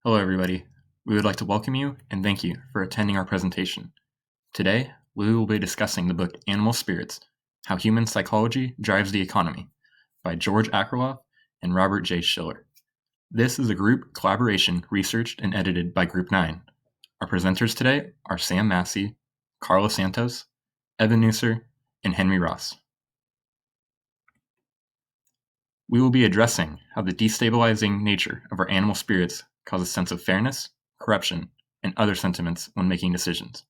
Hello, everybody. We would like to welcome you and thank you for attending our presentation. Today, we will be discussing the book Animal Spirits: How Human Psychology Drives the Economy by George Akerlof and Robert J. Schiller. This is a group collaboration researched and edited by Group 9. Our presenters today are Sam Massey, Carla Santos, Evan Nusser, and Henry Ross. We will be addressing how the destabilizing nature of our animal spirits causes a sense of fairness, corruption, and other sentiments when making decisions.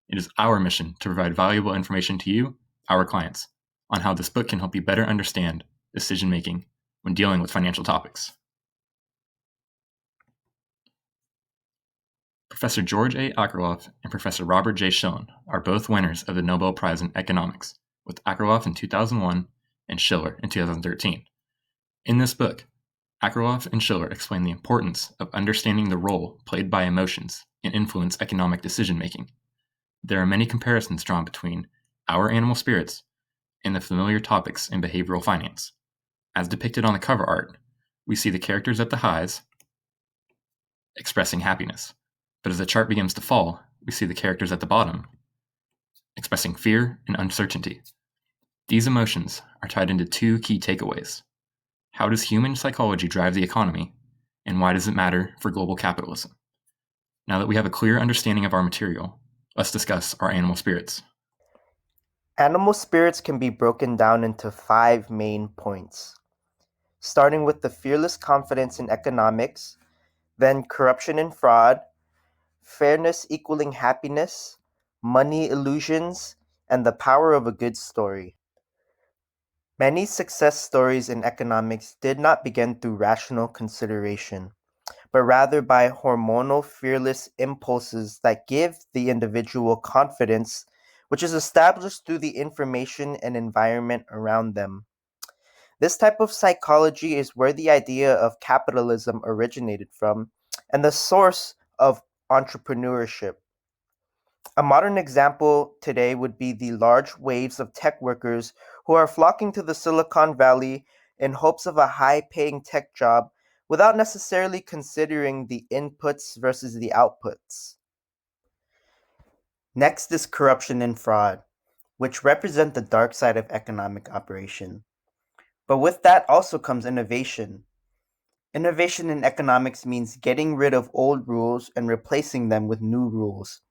It is our mission to provide valuable information to you, our clients, on how this book can help you better understand decision making when dealing with financial topics. Professor George A. Akerlof and Professor Robert J. Schiller are both winners of the Nobel Prize in Economics, with Akerlof in 2001 and Schiller in 2013. In this book, Akerlof and Schiller explain the importance of understanding the role played by emotions in influence economic decision-making. There are many comparisons drawn between our animal spirits and the familiar topics in behavioral finance. As depicted on the cover art, we see the characters at the highs expressing happiness, but as the chart begins to fall, we see the characters at the bottom expressing fear and uncertainty. These emotions are tied into two key takeaways. How does human psychology drive the economy, and why does it matter for global capitalism? Now that we have a clear understanding of our material, let's discuss our animal spirits. Animal spirits can be broken down into 5 main points, starting with the fearless confidence in economics, then corruption and fraud, fairness equaling happiness, money illusions, and the power of a good story. Many success stories in economics did not begin through rational consideration, but rather by hormonal fearless impulses that give the individual confidence, which is established through the information and environment around them. This type of psychology is where the idea of capitalism originated from and the source of entrepreneurship. A modern example today would be the large waves of tech workers who are flocking to the Silicon Valley in hopes of a high paying tech job without necessarily considering the inputs versus the outputs. Next is corruption and fraud, which represent the dark side of economic operation. But with that also comes innovation. Innovation in economics means getting rid of old rules and replacing them with new rules.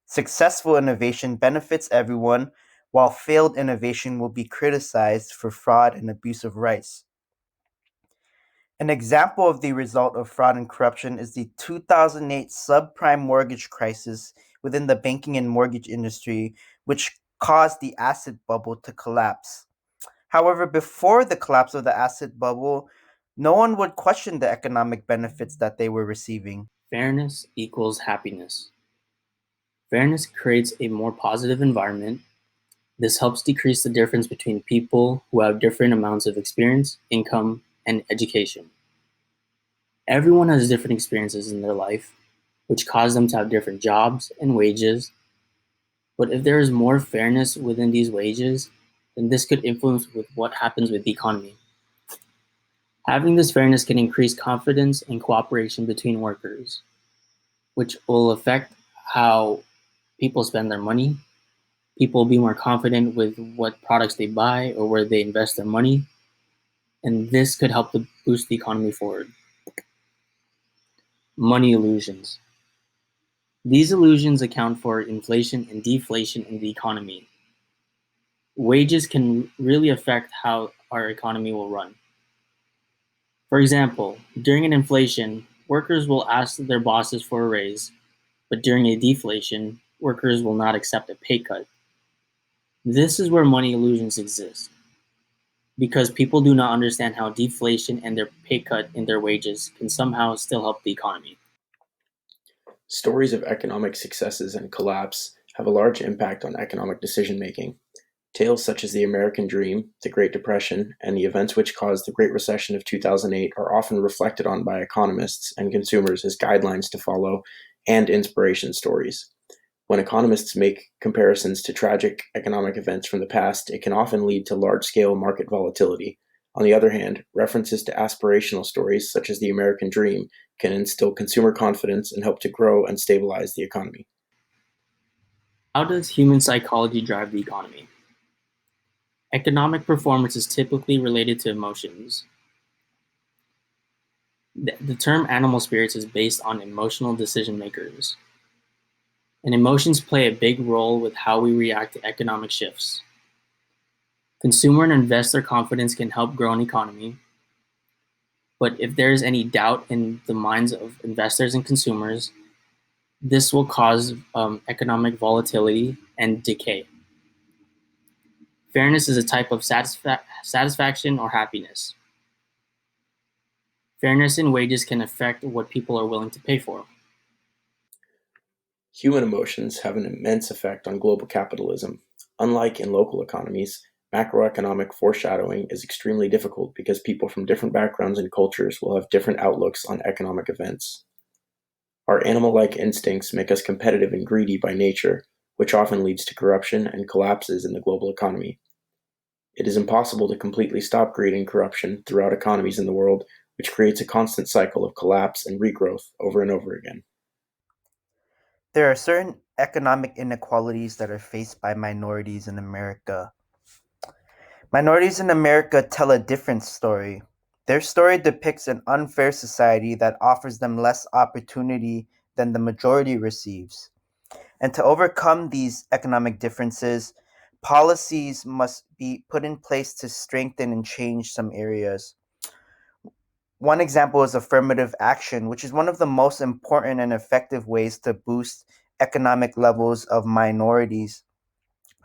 Successful innovation benefits everyone, while failed innovation will be criticized for fraud and abuse of rights. An example of the result of fraud and corruption is the 2008 subprime mortgage crisis within the banking and mortgage industry, which caused the asset bubble to collapse. However, before the collapse of the asset bubble, no one would question the economic benefits that they were receiving. Fairness equals happiness. Fairness creates a more positive environment. This helps decrease the difference between people who have different amounts of experience, income, and education. Everyone has different experiences in their life, which cause them to have different jobs and wages. But if there is more fairness within these wages, then this could influence with what happens with the economy. Having this fairness can increase confidence and cooperation between workers, which will affect how people spend their money. People will be more confident with what products they buy or where they invest their money, and this could help to boost the economy forward. Money illusions. These illusions account for inflation and deflation in the economy. Wages can really affect how our economy will run. For example, during an inflation, workers will ask their bosses for a raise, but during a deflation, workers will not accept a pay cut. This is where money illusions exist, because people do not understand how deflation and their pay cut in their wages can somehow still help the economy. Stories of economic successes and collapse have a large impact on economic decision making. Tales such as the American Dream, the Great Depression, and the events which caused the Great Recession of 2008 are often reflected on by economists and consumers as guidelines to follow and inspiration stories. When economists make comparisons to tragic economic events from the past, it can often lead to large scale market volatility. On the other hand, references to aspirational stories such as the American Dream can instill consumer confidence and help to grow and stabilize the economy. How does human psychology drive the economy? Economic performance is typically related to emotions. The term animal spirits is based on emotional decision makers. And emotions play a big role with how we react to economic shifts. Consumer and investor confidence can help grow an economy. But if there is any doubt in the minds of investors and consumers, this will cause economic volatility and decay. Fairness is a type of satisfaction or happiness. Fairness in wages can affect what people are willing to pay for. Human emotions have an immense effect on global capitalism. Unlike in local economies, macroeconomic foreshadowing is extremely difficult because people from different backgrounds and cultures will have different outlooks on economic events. Our animal-like instincts make us competitive and greedy by nature, which often leads to corruption and collapses in the global economy. It is impossible to completely stop greed and corruption throughout economies in the world, which creates a constant cycle of collapse and regrowth over and over again. There are certain economic inequalities that are faced by minorities in America. Minorities in America tell a different story. Their story depicts an unfair society that offers them less opportunity than the majority receives. And to overcome these economic differences, policies must be put in place to strengthen and change some areas. One example is affirmative action, which is one of the most important and effective ways to boost economic levels of minorities.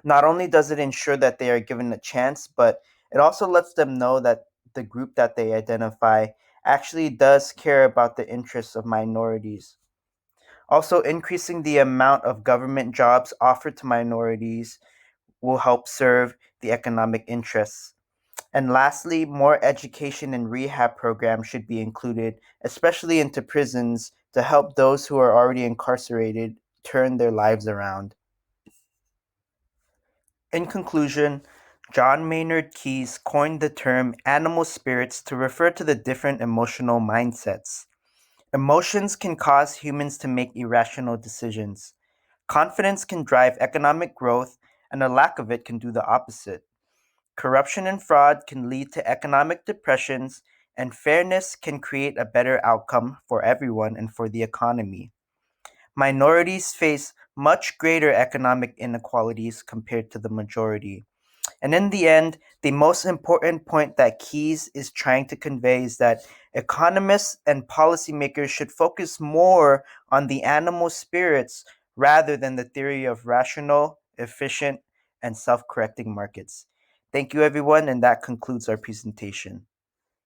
Not only does it ensure that they are given a chance, but it also lets them know that the group that they identify actually does care about the interests of minorities. Also, increasing the amount of government jobs offered to minorities will help serve the economic interests. And lastly, more education and rehab programs should be included, especially into prisons, to help those who are already incarcerated turn their lives around. In conclusion, John Maynard Keynes coined the term animal spirits to refer to the different emotional mindsets. Emotions can cause humans to make irrational decisions. Confidence can drive economic growth, and a lack of it can do the opposite. Corruption and fraud can lead to economic depressions, and fairness can create a better outcome for everyone and for the economy. Minorities face much greater economic inequalities compared to the majority. And in the end, the most important point that Keynes is trying to convey is that economists and policymakers should focus more on the animal spirits rather than the theory of rational, efficient, and self correcting markets. Thank you, everyone, and that concludes our presentation.